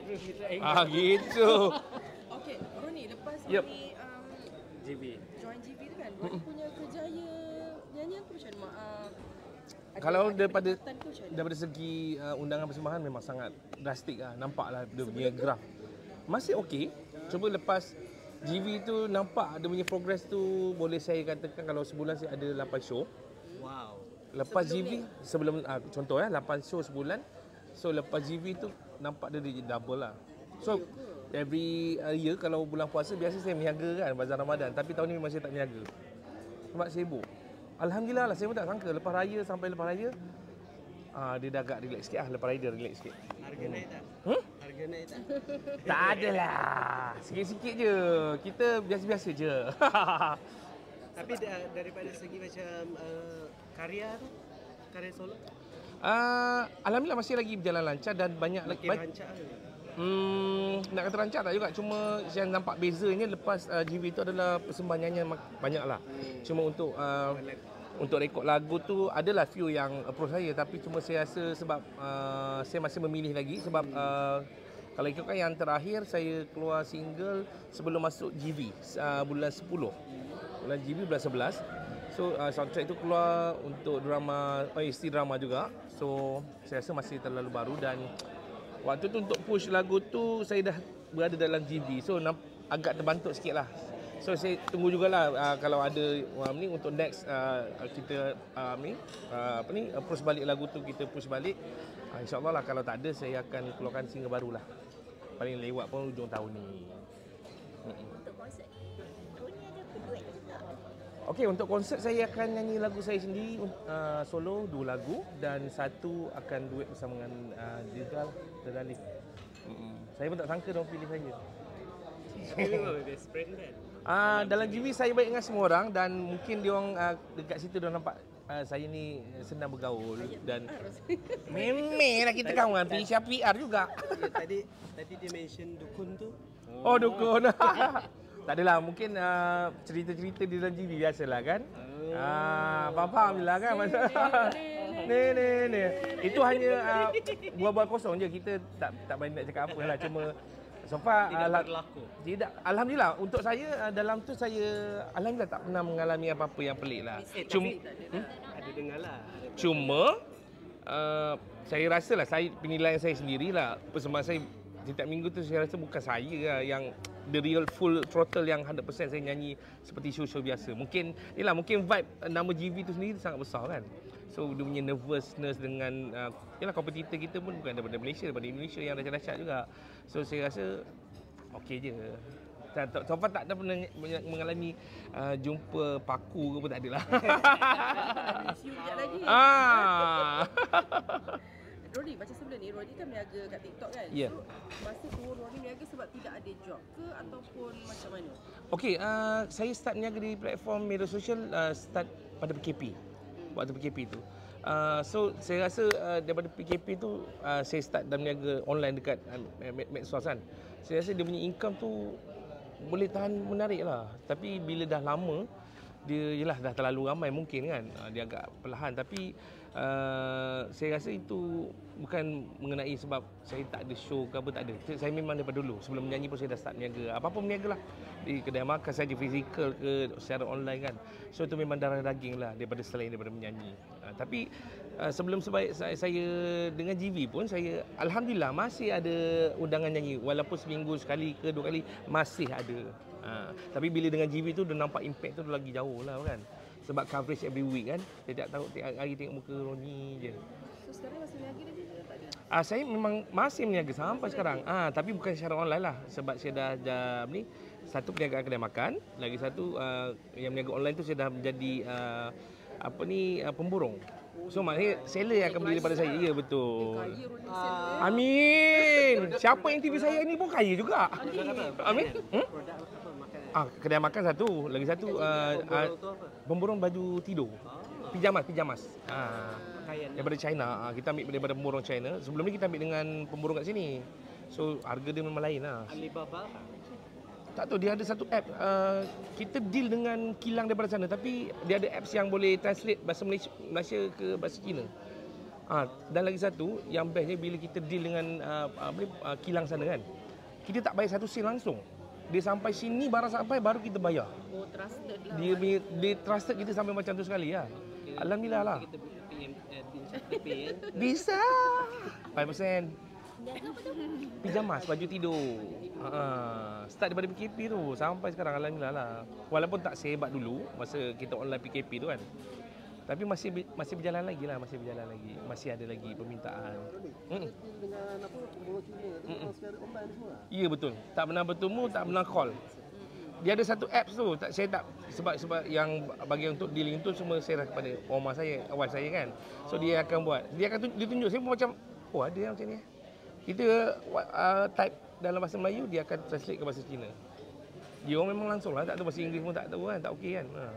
bro, kita angkat. Ah gitu. Okay, Roni, lepas Yep. Roni JB. join GV tu kan, Roni punya kerjaya nyanyian tu macam mana? Kalau daripada peningkatan ke macam mana? daripada segi undangan persembahan memang sangat drastik lah. Nampaklah dia punya graf. Masih okey. Cuba lepas GV tu nampak dia punya progress tu, boleh saya katakan kalau sebulan saya ada 8 show. Wow. Lepas Sebelum GV sebelum contoh 8 show sebulan. So lepas GV tu nampak dia double lah. So every year kalau bulan puasa biasa saya berniaga kan bazar Ramadan, tapi tahun ni memang saya tak berniaga. Sebab sibuk. Alhamdulillah lah, saya pun tak sangka lepas raya sampai lepas raya dia dah agak relax sikit lah. Lepas raya dia relax sikit. Harga naik tak? Harga naik tak? Tak adalah. Sikit-sikit je. Kita biasa-biasa je. Tapi daripada segi macam karya tu, karya solo, Alhamdulillah masih lagi berjalan lancar dan banyak lagi. makin rancak ke? Nak kata rancak tak juga. Cuma yang nampak bezanya lepas GV itu adalah persembahan nyanyian banyak lah. Cuma untuk rekod lagu tu adalah few yang approach saya, tapi cuma saya rasa sebab saya masih memilih lagi sebab kalau ikutkan yang terakhir saya keluar single sebelum masuk GV bulan 10. Bulan GV bulan 11. So soundtrack itu keluar untuk drama, isteri drama juga. So saya rasa masih terlalu baru dan waktu tu untuk push lagu tu saya dah berada dalam GV. So agak terbantuk sikit lah. So saya tunggu jugalah kalau ada ni untuk next kita push balik lagu tu, kita push balik. InsyaAllah lah, kalau tak ada saya akan keluarkan single baru lah. Paling lewat pun hujung tahun ni. Untuk konsert ni, Roni ada berduet ke tak? Okey, untuk konsert saya akan nyanyi lagu saya sendiri, solo 2 lagu dan satu akan duet bersama dengan Dizal dan Alif. Saya pun tak sangka diorang pilih saya. Tapi memang best friend kan? Dalam GV saya baik dengan semua orang dan mungkin diorang dekat situ diorang nampak saya ni senang bergaul dan memanglah kita kawan Pisha PR juga. Tadi dia mention dukun tu. Oh dukun. Tak adalah, mungkin cerita-cerita di dalam GV biasalah kan. Faham je lah kan. Ni. Itu hanya bual-bual kosong je, kita tak banyak nak cakap apa lah. Cuma so far Tidak berlaku. Tidak, alhamdulillah untuk saya dalam tu saya alhamdulillah tak pernah mengalami apa-apa yang pelik lah. Cuma Ada dengar lah. Cuma saya rasalah, saya penilaian saya sendirilah, persembahan saya setiap minggu tu saya rasa bukan saya lah yang the real full throttle yang 100% saya nyanyi seperti show-show biasa. Mungkin vibe nama GV tu sendiri sangat besar kan. So dia punya nervousness dengan kompetitor kita pun bukan daripada Malaysia, daripada Indonesia yang dahsyat juga. So saya rasa okey je. So far tak ada pernah mengalami jumpa paku ke pun tak adalah. Sekejap lagi. Roni, macam sebelum ni, Roni kan berniaga kat TikTok kan? Ya. So, masa tu Roni berniaga sebab tidak ada job ke ataupun macam mana? Okey, saya start berniaga di platform media sosial start pada PKP. Waktu PKP tu. So saya rasa daripada PKP tu saya start dan berniaga online dekat medsos kan. Saya rasa dia punya income tu boleh tahan menarik lah. Tapi bila dah lama, dia yelah dah terlalu ramai mungkin kan. Dia agak perlahan, tapi saya rasa itu bukan mengenai sebab saya tak ada show ke apa, tak ada. Saya memang daripada dulu sebelum menyanyi pun saya dah start berniaga. Apa-apa berniaga lah. Di kedai makan saja, fizikal ke secara online kan. So itu memang darah daging lah selain daripada menyanyi. Tapi sebelum saya dengan GV pun saya alhamdulillah masih ada undangan nyanyi, walaupun seminggu sekali ke 2 kali masih ada. Tapi bila dengan GV tu dia nampak impact tu lagi jauh lah kan. Sebab coverage every week kan. Saya tak tahu tiap hari tengok muka Roni je. So sekarang masih berniaga lagi ke tak ada? Saya memang masih berniaga sampai sekarang. Tapi bukan secara online lah. Sebab saya dah ni satu perniagaan kedai makan, lagi satu yang berniaga online tu saya dah menjadi pemborong. So maknanya seller yang akan beli daripada saya. Ya betul. Kaya Roni seller. Amin. Siapa yang TV saya ni pun kaya juga. Amin. Produk apa makanan? Kedai makan satu, lagi satu Pemborong tu apa? pemborong baju tidur. Pijamas. Pakaian. Daripada China. Kita ambil daripada pemborong China. Sebelum ni kita ambil dengan pemborong kat sini. So harga dia memang lain lah. Alibaba. Tak tahu, dia ada satu app. Kita deal dengan kilang daripada sana, tapi dia ada apps yang boleh translate bahasa Malaysia ke bahasa Cina. Dan lagi satu yang bestnya bila kita deal dengan kilang sana kan. Kita tak bayar satu sen langsung. Dia sampai sini barang sampai baru kita bayar. Oh, trusted lah. Dia trusted kita sampai macam tu sekali lah. Alhamdulillah lah. Kita PMP kan. Bisa. 5%. Dah tu apa tu? Pijamas, baju tidur. Start daripada PKP tu sampai sekarang alhamdulillah lah. Walaupun tak sehebat dulu masa kita online PKP tu kan. Tapi masih berjalan lagi lah, masih berjalan lagi. Masih ada lagi permintaan. Dengan apa pembawa Cina tu secara online semua. Ya betul. Tak pernah bertemu, tak pernah call. Dia ada satu apps tu, saya tak sebab yang bagi untuk dealing tu semua saya kepada Omar saya, awal saya kan. So dia akan buat. Dia akan dia tunjuk saya pun macam ada yang macam ni. Kita type dalam bahasa Melayu, dia akan translate ke bahasa Cina. Dia orang memang langsung lah, tak tahu bahasa Inggeris pun tak tahu kan, tak okey kan. Bang,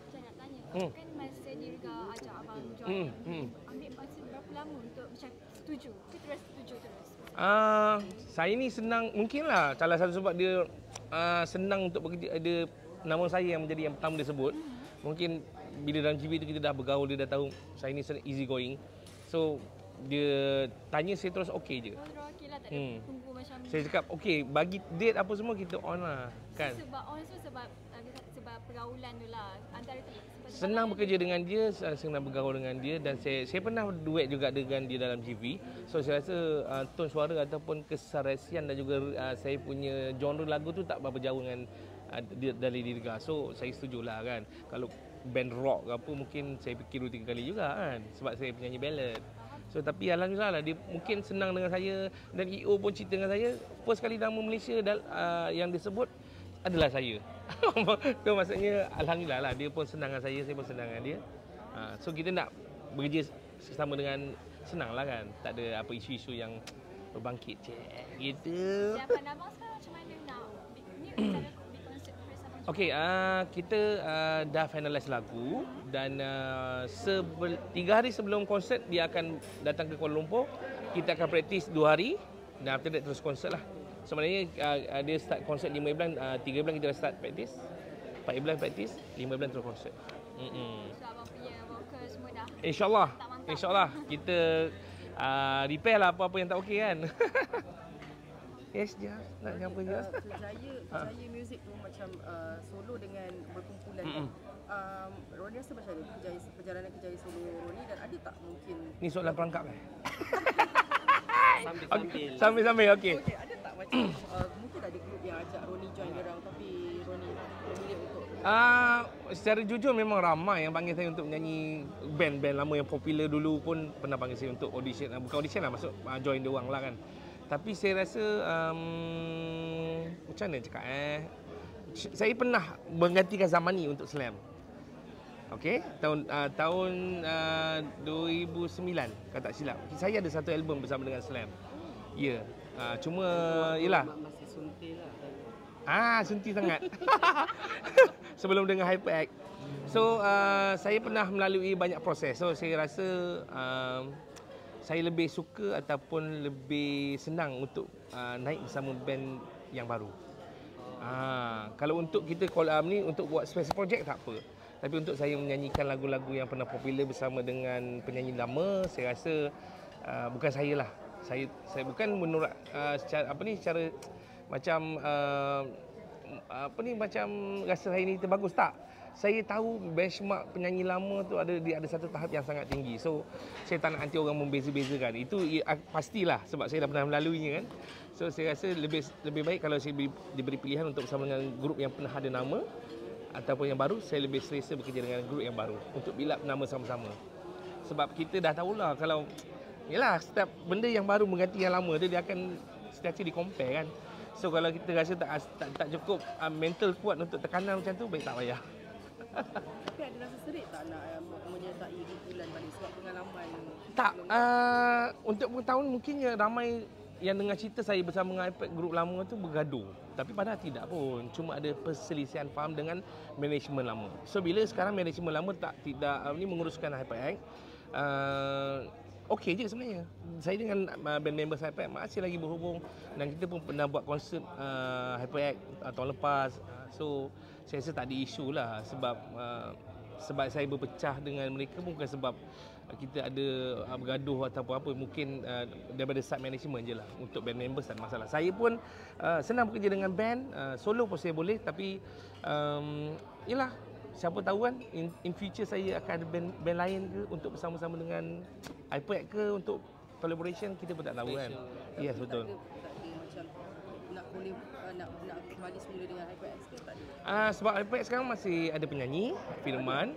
saya nak tanya. Kan masa Dirga ajak abang join, ambil masa berapa lama untuk macam setuju? Ke terus setuju terus? Saya ni senang, mungkinlah salah satu sebab dia senang untuk bekerja, ada nama saya yang menjadi yang pertama dia sebut. Mungkin bila dalam GV tu kita dah bergaul, dia dah tahu saya ni easy going. So dia tanya saya terus okey je. Oh, terus okey lah, tak ada tunggu macam Saya cakap okey, bagi date apa semua kita on lah kan. sebab on tu sebab pergaulan tu lah antara Senang bekerja dengan dia, senang bergaul dengan dia dan saya pernah duet juga dengan dia dalam GV. So saya rasa tone suara ataupun kesarasian dan juga saya punya genre lagu tu tak berapa jauh dengan dari Dirga. So saya setujulah kan. Kalau band rock ke apa mungkin saya fikir 2-3 kali juga kan sebab saya penyanyi ballad. So tapi alhamdulillah lah dia mungkin senang dengan saya dan EO pun cerita dengan saya first kali nama Malaysia yang disebut adalah saya. So maksudnya alhamdulillah lah dia pun senang dengan saya pun senang dengan dia. So kita nak bekerja sama dengan senang lah kan. Tak ada apa isu-isu yang berbangkit gitu. Siapa abang sekarang macam mana nak ni rencana big concert first abang? Okey, kita dah finalize lagu dan 3 hari sebelum konsert dia akan datang ke Kuala Lumpur. Kita akan praktis 2 hari dan after that terus konsert lah. Sebenarnya dia start konsert 5 bulan, 3 bulan kita dah start praktis. 4 bulan praktis, 5 bulan terus konsert. So abang punya vokal semua dah InsyaAllah, mantap-mantap. insyaAllah kita repair lah apa-apa yang tak okey kan. Yes, je. Nak apa je? Kerjaya muzik tu macam solo dengan berkumpulan kan. Roni rasa macam mana perjalanan kerjaya solo Roni dan ada tak mungkin Ni soalan perangkap kan? Sambil-sambil. Sambil-sambil, okey. okey ada tak macam mungkin ada grup yang ajak Roni join dia orang tapi Roni memilih untuk Secara jujur memang ramai yang panggil saya untuk menyanyi band-band lama yang popular dulu pun pernah panggil saya untuk audition. Bukan audition lah, masuk join dia orang lah kan. Tapi saya rasa macam mana cakap saya pernah menggantikan Zamani untuk Slam. Okey, tahun 2009 kalau tak silap. Saya ada satu album bersama dengan Slam. Ya. Cuma yalah Masih suntik lah. sunti sangat. Sebelum dengan HyperX. So saya pernah melalui banyak proses. So saya rasa saya lebih suka ataupun lebih senang untuk naik bersama band yang baru. Kalau untuk kita call ni untuk buat special project tak apa. Tapi untuk saya menyanyikan lagu-lagu yang pernah popular bersama dengan penyanyi lama, saya rasa bukan saya lah. Saya bukan menolak secara macam macam rasa saya ni terbagus tak. Saya tahu benchmark penyanyi lama tu ada satu tahap yang sangat tinggi. So saya tak nak nanti orang membeza-bezakan. Itu pastilah sebab saya dah pernah melaluinya kan. So saya rasa lebih baik kalau saya diberi pilihan untuk bersama dengan grup yang pernah ada nama ataupun yang baru, saya lebih selesa bekerja dengan grup yang baru untuk build up nama sama-sama. Sebab kita dah tahulah kalau yalah setiap benda yang baru mengganti yang lama dia akan setiap di compare kan. So kalau kita rasa tak cukup mental kuat untuk tekanan macam tu, baik tak payah. tapi ada rasa serik tak nak menyertai kumpulan balik sebab pengalaman Tak, untuk pengetahuan mungkinnya ramai yang dengar cerita saya bersama dengan iPad grup lama tu bergaduh. Tapi padahal tidak pun. Cuma ada perselisihan faham dengan manajemen lama. So bila sekarang manajemen lama tidak menguruskan HyperX, okey je sebenarnya. Saya dengan band member HyperX masih lagi berhubung dan kita pun pernah buat konsert HyperX tahun lepas. So saya rasa tak ada isu lah sebab saya berpecah dengan mereka bukan sebab kita ada bergaduh ataupun apa, mungkin daripada side management je lah. Untuk band members tak ada masalah. Saya pun senang bekerja dengan band, solo pun saya boleh, tapi yelah, siapa tahu kan in future saya akan ada band lain ke untuk bersama-sama dengan iPad ke untuk collaboration, kita pun tak tahu kan. Yes, betul. Tak ada macam nak boleh nak kembali semula dengan HyperX ke tak ada? Sebab iPad sekarang masih ada penyanyi, Firman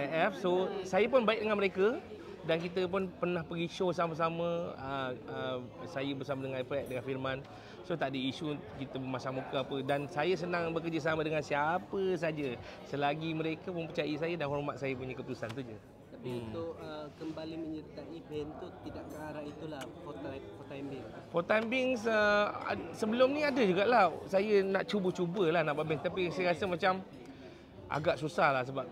AF. So saya pun baik dengan mereka dan kita pun pernah pergi show sama-sama, saya bersama dengan iPad dengan Firman. So tak ada isu kita memasang muka apa, dan saya senang bekerja sama dengan siapa saja selagi mereka mempercayai saya dan hormat saya punya keputusan tu je. Tapi untuk kembali menyertai band tu tidak ke arah itulah for time being. For time being, sebelum ni ada jugalah saya nak cuba-cubalah nak buat band, tapi saya rasa macam agak susah lah sebab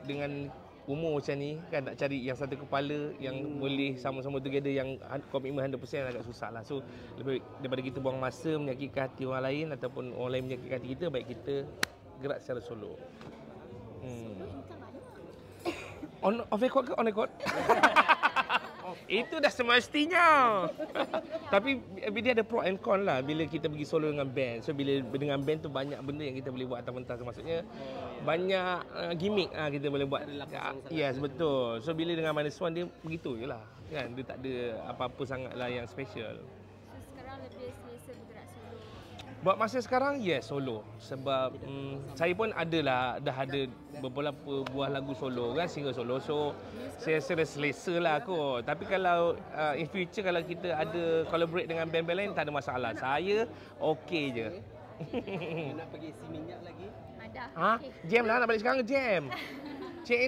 dengan umur macam ni kan, nak cari yang satu kepala yang boleh sama-sama together, yang komitmen 100% agak susah lah. So lebih daripada kita buang masa menyakitkan hati orang lain ataupun orang lain menyakitkan hati kita, baik kita gerak secara solo. Off record ke on record? Itu dah semestinya. Tapi dia ada pro and con lah bila kita pergi solo dengan band. So bila dengan band tu banyak benda yang kita boleh buat atas pentas. Maksudnya banyak gimmick kita boleh buat. Yes, betul. So bila dengan Minus One dia begitu je lah kan. Dia tak ada apa-apa sangat lah yang special. So sekarang lebih selesa bergerak solo. Buat masa sekarang, yes, solo. Sebab saya pun dah ada beberapa buah lagu solo kan, single solo. So saya rasa selesa lah kot. Tapi kalau in future kalau kita ada collaborate dengan band-band lain, tak ada masalah. Saya okey je. Nak pergi isi minyak lagi? Ada. Ha? Jam lah, nak balik sekarang, jam. Check in